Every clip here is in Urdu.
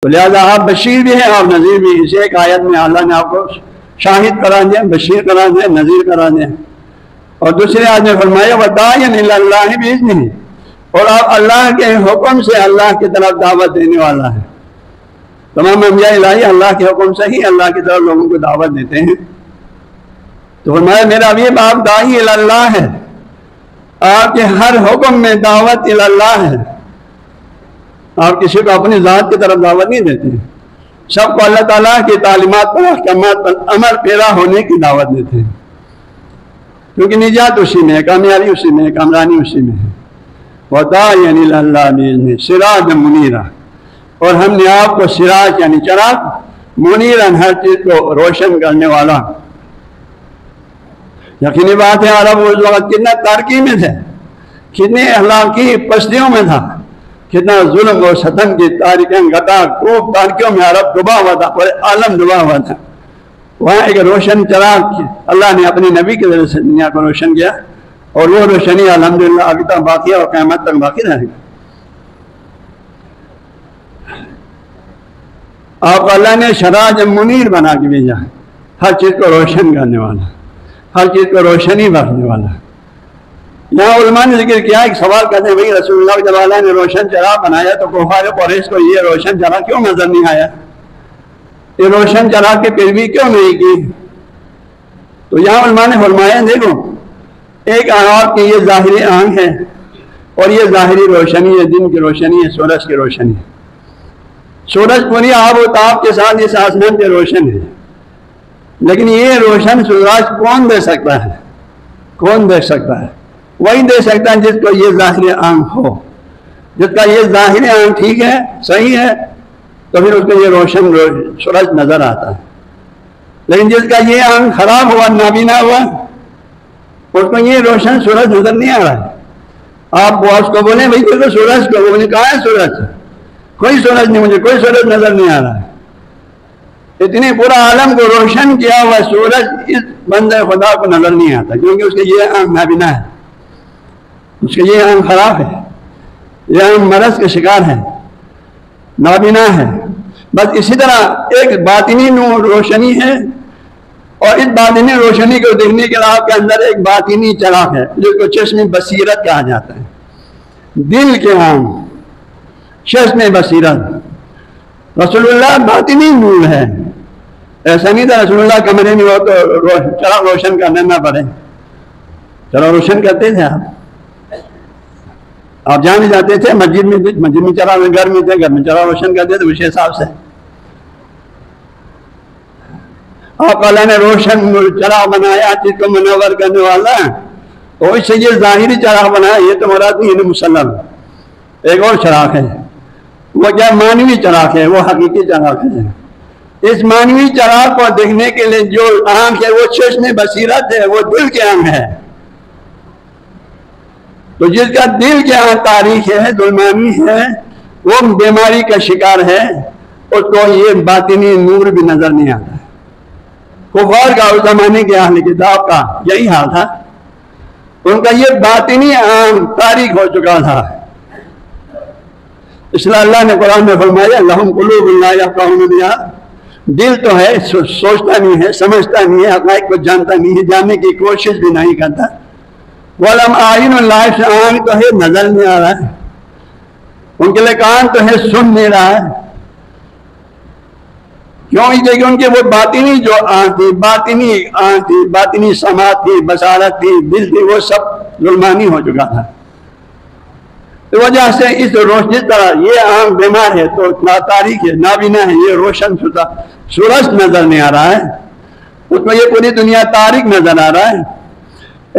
تو لہٰذا آپ بشیر بھی ہیں اور نذیر بھی. اسے ایک آیت میں اللہ نے آپ کو شاہد قرار دیا، بشیر قرار دیا، نذیر قرار دیا. اور دوسرے آیت میں فرمایا وَدَاعِيًا إِلَى اللَّهِ بِإِذْنِهِ، اور آپ اللہ کے حکم سے اللہ کی طرف دعوت دینے والا ہے. تمام انبیاء الہی اللہ کے حکم سے ہی اللہ کی طرف لوگوں کو دعوت دیتے ہیں. تو فرمایا میرا حبیب آپ داعی الی اللہ ہے، آپ کے ہر حکم میں دعوت الی اللہ ہے. آپ کسی کو اپنی ذات کی طرف دعوت نہیں دیتے، سب کو اللہ تعالیٰ کی تعلیمات پر، احکامات پر عمل پیرا ہونے کی دعوت دیتے ہیں، کیونکہ نجات اسی میں ہے، کامیابی اسی میں ہے، کامرانی اسی میں ہے. وَدَاعِيًا إِلَى اللَّهِ بِإِذْنِهِ سِرَاجًا مُنِيرًا، اور ہم نے آپ کو سراج یعنی چراغ، منیرن ہر چیز کو روشن کرنے والا. یقینی بات ہے عرب اس وقت کتنا تارکی میں تھے، کتنے اخلاقی پستیوں میں تھا، کتنا ظلم اور ستم کی تاریکیں گتا کوب تارکیوں میں عرب ڈوبا ہوا تھا، پورے عالم ڈوبا ہوا تھا. وہاں ایک روشن چراغ اللہ نے اپنے نبی کے ذریعے سے دنیا کو روشن کیا، اور وہ روشنی الحمدللہ ابھی تک باقی ہے اور قیامت تک باقی رہے گا. آپ اللہ نے سراج منیر بنا کے بھیجا، ہر چیز کو روشن کرنے والا، ہر چیز کو روشنی بخشنے والا. یہاں علماء نے ذکر کیا، ایک سوال کرتے ہیں بھائی رسول اللہ جب اللہ نے روشن چراغ بنایا تو کفار قریش کو یہ روشن چراغ کیوں نظر نہیں آیا، یہ روشن چراغ کی پیروی کیوں نہیں کی؟ تو یہاں علماء نے فرمایا دیکھو، ایک آپ کی یہ ظاہری آنکھ ہے اور یہ ظاہری روشنی ہے، دن کی روشنی ہے، سورج کی روشنی ہے. سورج پوری آب و تاب کے ساتھ اس آسمان پہ روشن ہے، لیکن یہ روشن سورج کون دے سکتا ہے؟ کون دے سکتا ہے؟ وہی دے سکتا ہے جس کو یہ ظاہری آنکھ ہو. جس کا یہ ظاہری آنکھ ٹھیک ہے، صحیح ہے، تو پھر اس کو یہ روشن سورج نظر آتا ہے. لیکن جس کا یہ آنکھ خراب ہوا، نابینا ہوا، اس کو یہ روشن سورج نظر نہیں آ رہا ہے. آپ باس کو بولیں بھائی دیکھو سورج کو، وہ بولے کہاں ہے سورج؟ کوئی سورج نہیں، مجھے کوئی سورج نظر نہیں آ رہا ہے. اتنے پورا عالم کو روشن کیا ہوا سورج اس بندے خدا کو نظر نہیں آتا، کیونکہ اس کے یہ آنکھ نابینا ہے، اس کے یہ آنکھ خراب ہے، یہ آنکھ مرض کے شکار ہے، نابینا ہے. بس اسی طرح ایک باطنی نور روشنی ہے، اور اس باطنی روشنی کو دیکھنے کے لیے آپ کے اندر ایک باطنی چراغ ہے جس کو چشم بصیرت کہا جاتا ہے. دل کے آنکھ، چشم بصیرت. رسول اللہ باطنی نور ہے. ایسا نہیں تھا رسول اللہ کمرے میں ہو تو چراغ روشن کرنا نہ پڑے، چراغ روشن کرتے تھے. آپ جہاں بھی جاتے تھے مسجد میں چراغ، گھر میں تھے گھر میں چراغ روشن کرتے تھے اسی حساب سے. آپ اللہ نے روشن چراغ بنایا جس کو منور کرنے والا ہے، اور اس سے یہ ظاہری چراغ بنایا، یہ تو مراد نہیں ہے مسلم. ایک اور چراغ ہے، وہ کیا مانوی چراغ ہے، وہ حقیقی چراغ ہے. اس مانوی چراغ کو دیکھنے کے لیے جو آنکھ ہے وہ چشم بصیرت ہے، وہ دل کے آنکھ ہے. تو جس کا دل کے آنکھ تاریخ ہے، ظلمانی ہے، وہ بیماری کا شکار ہے، اس کو یہ باطنی نور بھی نظر نہیں آتا. کفار کا اس زمانے کے اہل کتاب کا یہی حال تھا، ان کا یہ باطنی آنکھ تاریخ ہو چکا تھا. اس لیے اللہ نے قرآن میں فرمایا لَهُمْ قُلُوبٌ لَا يَفْقَهُونَ بِهَا، دل تو ہے سوچتا نہیں ہے، سمجھتا نہیں ہے، حقائق کو جانتا نہیں ہے، جاننے کی کوشش بھی نہیں کرتا. وَلَمْ أَعْيُنُ لَا يَبْصِرُونَ، آنکھ تو ہے نظر نہیں آ رہا ہے، ان کے لیے کان تو ہے سن نہیں رہا ہے. کیوں؟ کہ ان کے وہ باطنی جو آنکھ تھی، باطنی آنکھ تھی، باطنی سماعت تھی، بصارت تھی، دل تھی، وہ سب ظلمانی ہو چکا تھا. تو وجہ سے اس روشنی، جس طرح یہ آنکھ بیمار ہے تو تاریخ ہے، نابینا ہے، یہ روشن شدہ سورج نظر نہیں آ رہا ہے، اس میں یہ پوری دنیا تاریخ نظر آ رہا ہے.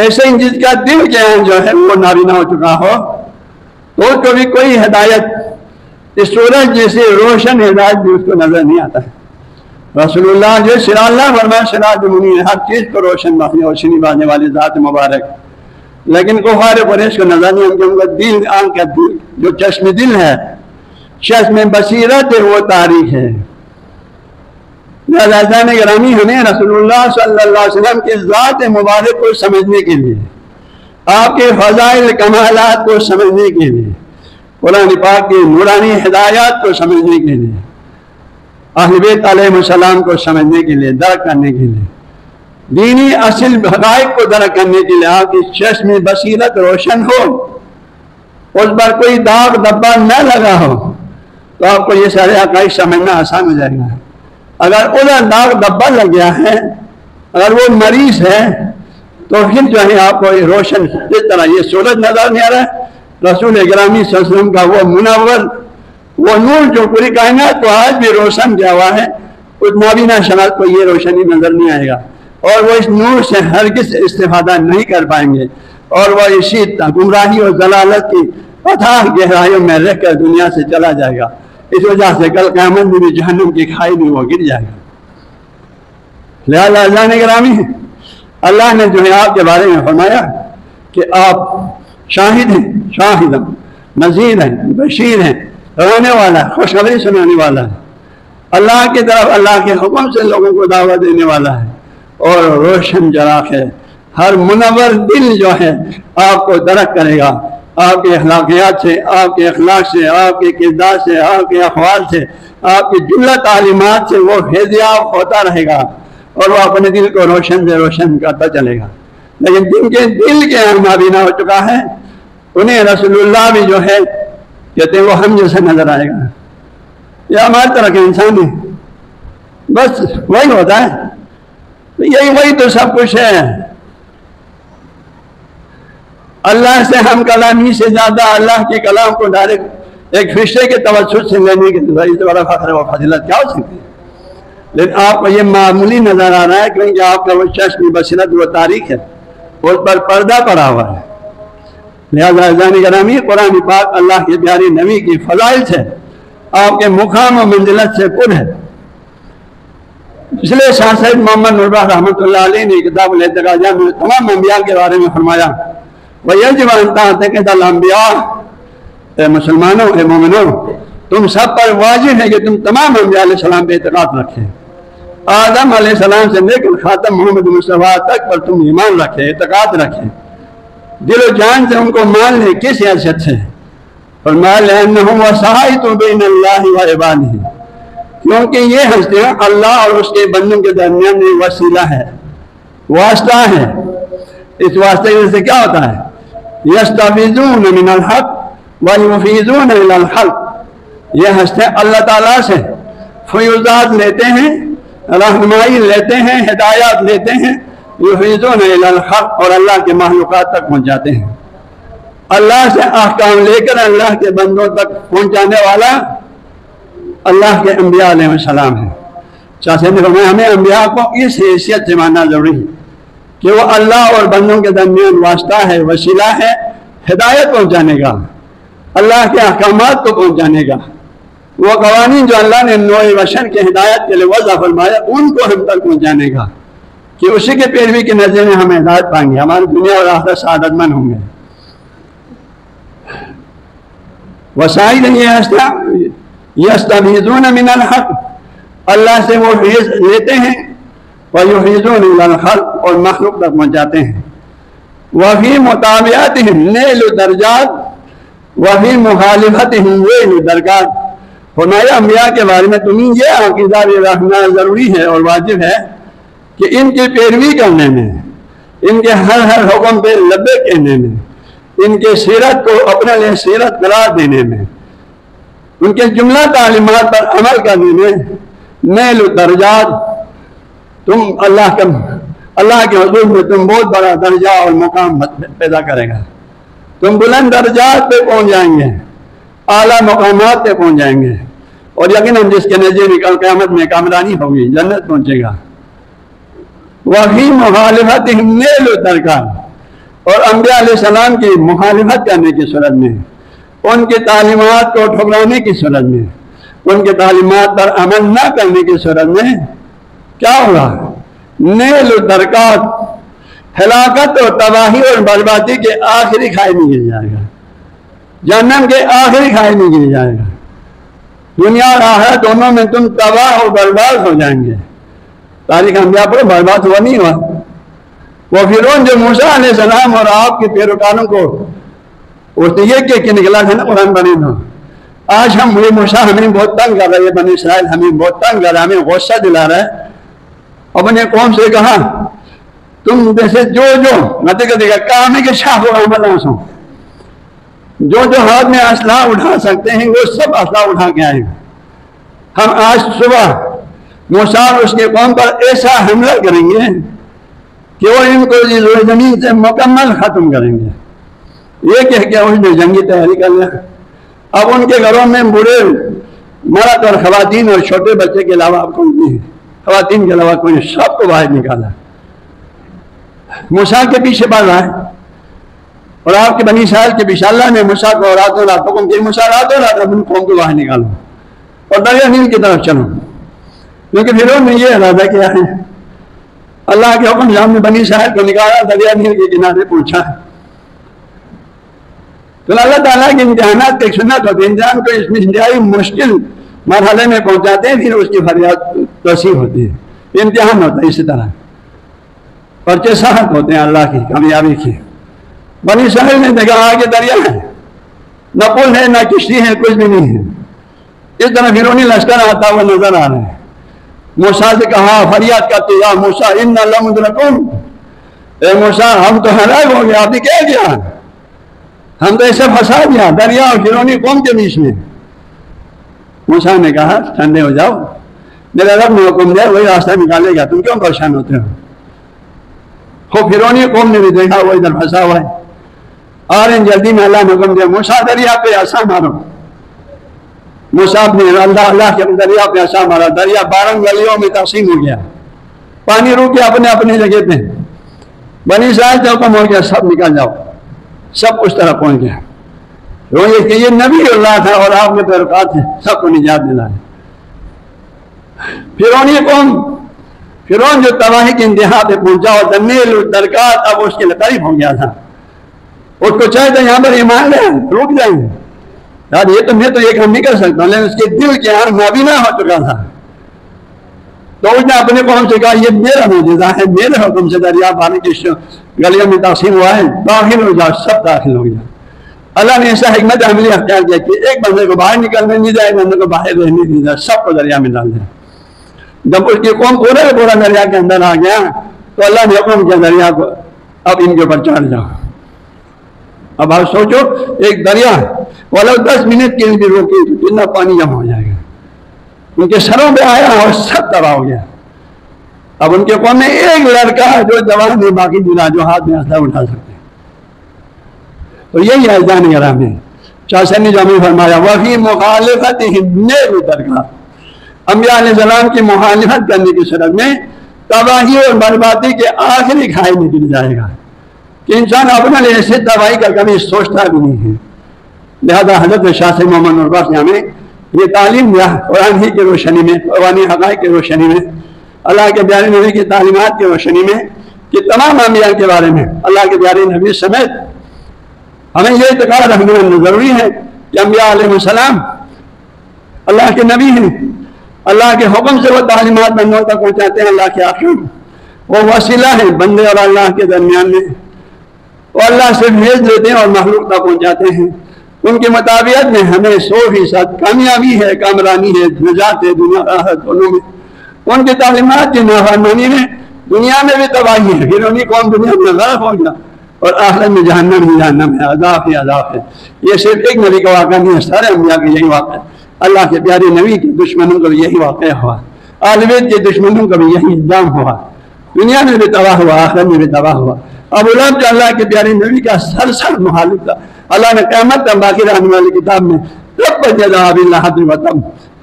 ایسے ہی جس کا دل کے آنکھ جو ہے وہ نابینا ہو چکا ہو تو اس کو بھی کوئی ہدایت، اس سورج جیسے روشن ہدایت بھی اس کو نظر نہیں آتا ہے. رسول اللہ جو سراج اللہ فرمایا سراج منیر، ہر چیز کو روشنی بانے والی ذات مبارک. لیکن کفار قریش کو نظر نہیں، ان کا دل، آنکھ کا دل جو چشم دل ہے، چشم بصیرت ہے، وہ تاریخ ہے. لہذا گرامی ہمیں رسول اللہ صلی اللہ علیہ وسلم کی ذات مبارک کو سمجھنے کے لیے، آپ کے فضائل کمالات کو سمجھنے کے لیے، قرآن پاک کی نورانی ہدایات کو سمجھنے کے لیے اہل بیت علیہ السلام کو سمجھنے کے لیے، درک کرنے کے لیے، دینی اصل حقائق کو درک کرنے کے لیے آپ کی چشم بصیرت روشن ہو، اس پر کوئی داغ دبا نہ لگا ہو، تو آپ کو یہ سارے حقائق سمجھنا آسان ہو جائے گا۔ اگر ادھر داغ دبا لگ گیا ہے، اگر وہ مریض ہے، تو پھر جو ہے آپ کو روشن جس طرح یہ سورج نظر نہیں آ رہا ہے، رسول اکرامی صلی اللہ علیہ وسلم کا وہ منور، وہ نور جو پوری کائنات کو آج بھی روشن کیا ہوا ہے، اس نابینا شناخت کو یہ روشنی نظر نہیں آئے گا، اور وہ اس نور سے ہرگز استفادہ نہیں کر پائیں گے، اور وہ اسی گمراہی اور ضلالت کی اتھاہ گہرائیوں میں رہ کر دنیا سے چلا جائے گا۔ اس وجہ سے کل قیامت میں بھی جہنم کی کھائی میں وہ گر جائے گا۔ لہذا جان گرامی، اللہ نے جو ہے آپ کے بارے میں فرمایا کہ آپ شاہد ہیں، شاہد نذیر ہیں، بشیر ہیں، رونے والا، خوشخبری سنانے والا ہے، اللہ کی طرف اللہ کے حکم سے لوگوں کو دعوت دینے والا ہے، اور روشن چراغ ہے۔ ہر منور دل جو ہے آپ کو درک کرے گا، آپ کے اخلاقیات سے، آپ کے اخلاق سے، آپ کے کردار سے، آپ کے اقوال سے، آپ کی جملہ تعلیمات سے وہ فیضیاب ہوتا رہے گا، اور وہ اپنے دل کو روشن سے روشن کرتا چلے گا۔ لیکن جن کے دل کے نابینا ہو چکا ہے، انہیں رسول اللہ بھی جو ہے کہتے ہیں وہ ہم جیسا نظر آئے گا، یہ ہماری طرح کے انسان ہے، بس وہی ہوتا ہے، وہی تو سب کچھ ہے۔ اللہ سے ہم کلامی سے زیادہ اللہ کے کلام کو ڈائریکٹ ایک فرشتے کے توسط سے لینے کی بڑا فخر و فضیلت کیا ہو سکتی ہے؟ لیکن آپ کو یہ معمولی نظر آ رہا ہے، کیونکہ آپ کا وہ چشم بصیرت وہ تاریخ ہے، اس پر پردہ پڑا ہوا ہے۔ لہذا عزیزان گرامی، قرآن پاک اللہ کے پیارے نبی کی فضائل سے، آپ کے مقام و منزلت سے پر ہے۔ اس لیے شاہ سید محمد نوربخش رحمۃ اللہ علیہ نے کتاب الاعتقادیہ میں تمام انبیاء کے بارے میں فرمایا، وَيَجِبَ أَن تَعْتَقِدَ الْأَنْبِيَاءَ، اے مسلمانوں، اے مومنوں، تم سب پر واجب ہے کہ تم تمام انبیاء علیہ السلام پہ اعتقاد رکھیں، آدم علیہ السلام سے لے کر خاتم محمد مصطفیٰ تک پر تم ایمان رکھیں، اعتقاد رکھیں، دل و جان سے ان کو مان لیں۔ کس حیثیت سے؟ فرمایا لِأَنَّهُ وَسَائِطٌ بَيْنَ اللَّهِ وَعِبَادِهِ، کیونکہ یہ ہستیاں اللہ اور اس کے بندوں کے درمیان میں وسیلہ ہے، واسطہ ہے۔ اس واسطے سے کیا ہوتا ہے؟ يَسْتَفِيضُونَ مِنَ الْحَقِّ وَيُفِيضُونَ إِلَى الْخَلْقِ، یہ ہستے اللہ تعالیٰ سے فیوزات لیتے ہیں، رہنمائی لیتے ہیں، ہدایات لیتے ہیں، یفیضون الی الحق، اور اللہ کے معلومات تک پہنچ جاتے ہیں۔ اللہ سے احکام لے کر اللہ کے بندوں تک پہنچانے والا اللہ کے انبیاء علیہ السلام ہے۔ چاہتے ہیں ہمیں انبیاء کو اس حیثیت سے ماننا ضروری ہے کہ وہ اللہ اور بندوں کے درمیان واسطہ ہے، وسیلہ ہے، ہدایت پہنچانے کا، اللہ کے احکامات کو پہنچانے کا۔ وہ قوانین جو اللہ نے نوع بشر کے ہدایت کے لیے وضع فرمایا، ان کو ہم تک پہنچانے کا، کہ اسی کے پیروی کے نظر میں ہم ہدایت پائیں گے، ہماری دنیا اور آخرت سعادت مند ہوں گے۔ وسائل یہ ہستیاں یستفیضون من الحق، اللہ سے وہ لیتے ہیں، ویفیضون الی الخلق، اور مخلوق تک پہنچاتے ہیں۔ وفی مطابعتہم نیل درجات وفی مخالفتہم ویل درکات، فرمایا انبیاء کے بارے میں تمہیں یہ عقیدہ بھی رکھنا ضروری ہے اور واجب ہے کہ ان کی پیروی کرنے میں، ان کے ہر حکم پہ لبیک کہنے میں، ان کے سیرت کو اپنے لیے سیرت قرار دینے میں، ان کے جملہ تعلیمات پر عمل کرنے میں نیل درجات، تم اللہ کے حضور میں تم بہت بڑا درجہ اور مقام پیدا کرے گا، تم بلند درجات پہ پہنچ جائیں گے، اعلیٰ مقامات پہ پہنچ جائیں گے، اور یقیناً جس کے نظر کل قیامت میں کامرانی ہوگی، جنت پہنچے گا۔ وہی مخالفتہم نیل درکات، اور انبیاء علیہ السلام کی مخالفت کرنے کی صورت میں، ان کی تعلیمات کو ٹھکرانے کی صورت میں، ان کی تعلیمات پر عمل نہ کرنے کی صورت میں کیا ہوگا؟ نیل درکات، ہلاکت اور تباہی اور بربادی کے آخری کھائی میں گر جائے گا، جہنم کے آخری کھائی میں گر جائے گا۔ دنیا اور آخرت دونوں میں تم تباہ اور برباد ہو جائیں گے۔ تاریخ انبیاء پر برباد ہوا نہیں ہوا، وہ فرعون جو موسیٰ علیہ السلام اور آپ کے پیروکاروں کو اس نے یہ کہ نکلا تھا نا قرآن بنے تھا آج ہم یہ موسیٰ ہمیں بہت تنگ کر رہے ہیں، بنی اسرائیل ہمیں بہت تنگ کر رہا ہے، ہمیں غصہ دلا رہا ہے. اپنے قوم سے کہا تم جیسے جو کام ہے کہ شاہ سو جو ہاتھ میں اسلحہ اٹھا سکتے ہیں وہ سب اسلحہ اٹھا کے آئے. ہم آج صبح موسیٰ اور اس کے قوم پر ایسا حملہ کریں گے کہ وہ ان کو زمین سے مکمل ختم کریں گے. یہ کہہ کے اس نے جنگی تیاری کر لیا. اب ان کے گھروں میں بوڑھے مرد اور خواتین اور چھوٹے بچے کے علاوہ کوئی نہیں، خواتین کے علاوہ کوئی نہیں، سب کو باہر نکالا. موسیٰ کے پیچھے بڑھ رہا ہے اور آپ کے بنی اسرائیل کے پیچھے. اللہ نے موسیٰ کو راتوں رات حکم دیا، موسیٰ راتوں رات اپنی قوم کو باہر نکالو اور دریا نیل کی طرف چلو. کیونکہ فرعون نے یہ ارادہ کیا ہے، اللہ کے حکم سے ہم نے بنی اسرائیل کو نکالا، دریا نیل کے کنارے پہنچا. تو اللہ تعالیٰ کے امتحانات ایک سنت ہوتے ہیں، انسان کو اس میں انتہائی مشکل مرحلے میں پہنچاتے ہیں، پھر اس کی فریاد توسیع ہوتی ہے. امتحان ہوتا ہے اسی طرح، پرچے سخت ہوتے ہیں اللہ کی کامیابی کی. بنی اسرائیل نے دیکھا آگے دریا ہے، نہ پل ہے نہ کشتی ہے، کچھ بھی نہیں ہے. اس طرح فرعونی لشکر آتا ہوا نظر آ رہا ہے. موسیٰ سے کہا فریاد کرتے یا موسیٰ انا لمدرکون، اے موسیٰ ہم تو ہلاک ہو گئے، آپ نے کیا کیا؟ ہم تو ایسے پھنسا دیا دریا اور فرعونی قوم کے بیچ میں. موسیٰ نے کہا ٹھنڈے ہو جاؤ، میرا رب نے حکم دیا وہی راستہ نکالے گا، تم کیوں پریشان ہوتے ہو؟ فرعونی قوم نے بھی دیکھا وہ ادھر پھنسا ہوا ہے. اور ان جلدی میں اللہ نے حکم دیا موسیٰ دریا پہ عصا مارو. موسیٰ نے اللہ کے دریا پہ عصا مارا، دریا 12 گلیوں میں تقسیم ہو گیا، پانی روک کے اپنے اپنے جگہ پہ. بنی اسرائیل سے حکم ہو گیا سب نکل جاؤ، سب اس طرح پہنچ گیا. کہ یہ نبی اللہ تھا اور آپ کے پیروکار تھے، سب کو نجات دلائے. فرعونی قوم، فرعون جو تباہی کی انتہا پہ پہنچا اور دمیل درکار اب اس کے قریب ہو گیا تھا. اس کو چاہے تو یہاں پر ایمان لے روک جائیں گے یار، یہ تو میں تو یہ کام نہیں کر سکتا، لیکن اس کے دل کے یہاں نابینا ہو چکا تھا. تو اس نے اپنے قوم سے کہا یہ میرا معجزہ ہے، میرے حکم سے دریا پانی کی گلیوں میں تقسیم ہوا ہے، داخل ہو جاؤ. سب داخل ہو گیا. اللہ نے ایسا حکمت عملی اختیار کیا کہ ایک بندے کو باہر نکلنے نہیں دیا، ایک بندے کو باہر رہنے نہیں دیا، سب کو دریا میں ڈال دیا. جب اس کی قوم پورا دریا کے اندر آ گیا تو اللہ نے حکم کیا دریا کو اب ان کے اوپر چڑھ جاؤ. اب آپ سوچو ایک دریا ولو 10 منٹ کے لیے روکے تو کتنا پانی جمع ہو جائے گا، کیونکہ سروں پہ آیا اور سب تباہ ہو گیا. اب ان کے قوم میں ایک لڑکا جو جوان نہیں باقی دلا جو ہاتھ میں اسلحہ اٹھا سکتے. تو یہی اذان کرام ہے. شاہ نے جامع فرمایا وفی مخالفت درکار، انبیاء علیہ السلام کی مخالفت کرنے کی صورت میں تباہی اور بربادی کے آخری کھائے نکل جائے گا کہ انسان اپنے لیے ایسے تباہی کا کبھی سوچتا بھی نہیں ہے. لہذا حضرت شاہ سے محمد نوربخش نے ہمیں یہ تعلیم دیا قرآن ہی کی روشنی میں، قرآنی حقائق کی روشنی میں، اللہ کے پیارے نبی کی تعلیمات کی روشنی میں کہ تمام انبیاء کے بارے میں اللہ کے پیارے نبی سمیت ہمیں یہ اعتقاد رکھنا ضروری ہے کہ انبیاء علیہ السلام اللہ کے نبی ہیں، اللہ کے حکم سے وہ تعلیمات بندوں تک پہنچاتے ہیں. اللہ کے احکام وہ وسیلہ ہیں بندے اور اللہ کے درمیان میں، وہ اللہ سے بھیج لیتے ہیں اور مخلوق تک پہنچاتے ہیں. ان کی مطابقت میں ہمیں 100% کامیابی ہے، کامرانی ہے، نجات ہے دنیا اور آخرت دونوں میں. ان کی تعلیمات کی نافرمانی میں دنیا میں بھی تباہی ہے، پھر انہیں قوم دنیا میں غرق ہو گیا اور آخرت میں جہنم ہی جہنم ہے، عذاب ہی عذاب ہے. یہ صرف ایک نبی کا واقعہ نہیں ہے، سارے انبیاء کا یہی واقعہ ہے. اللہ کے پیارے نبی کے دشمنوں کا بھی یہی واقعہ ہوا، آل بیت کے دشمنوں کا بھی یہی الزام ہوا. دنیا میں بھی تباہ ہوا، آخرت میں بھی تباہ ہوا. ابو لہب جو اللہ کے پیارے نبی کا سرسر مخالف تھا، اللہ نے قیامت تک باقی رہنے والی کتاب میں تبت یدا ابی لہب وتب،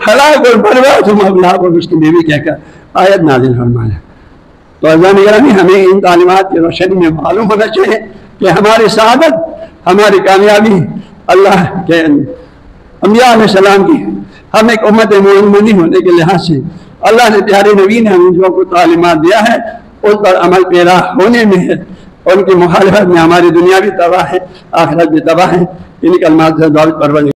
ہلاک اور برباد ہوا ابو لہب اور اس کی بیوی کہہ کر آیت نازل فرمایا. تو عزیزان گرامی ہمیں ان تعلیمات کی روشنی میں معلوم ہونا چاہیے کہ ہماری سعادت، ہماری کامیابی اللہ کے انبیاء علیہ السلام کی، ہم ایک امت مومنی ہونے کے لحاظ سے اللہ نے پیارے نبی نے ہمیں جو کو تعلیمات دیا ہے اس پر عمل پیرا ہونے میں ہے. ان کی مخالفت میں ہماری دنیا بھی تباہ ہے، آخرت بھی تباہ ہے. ان کلمات سے دعوت پرور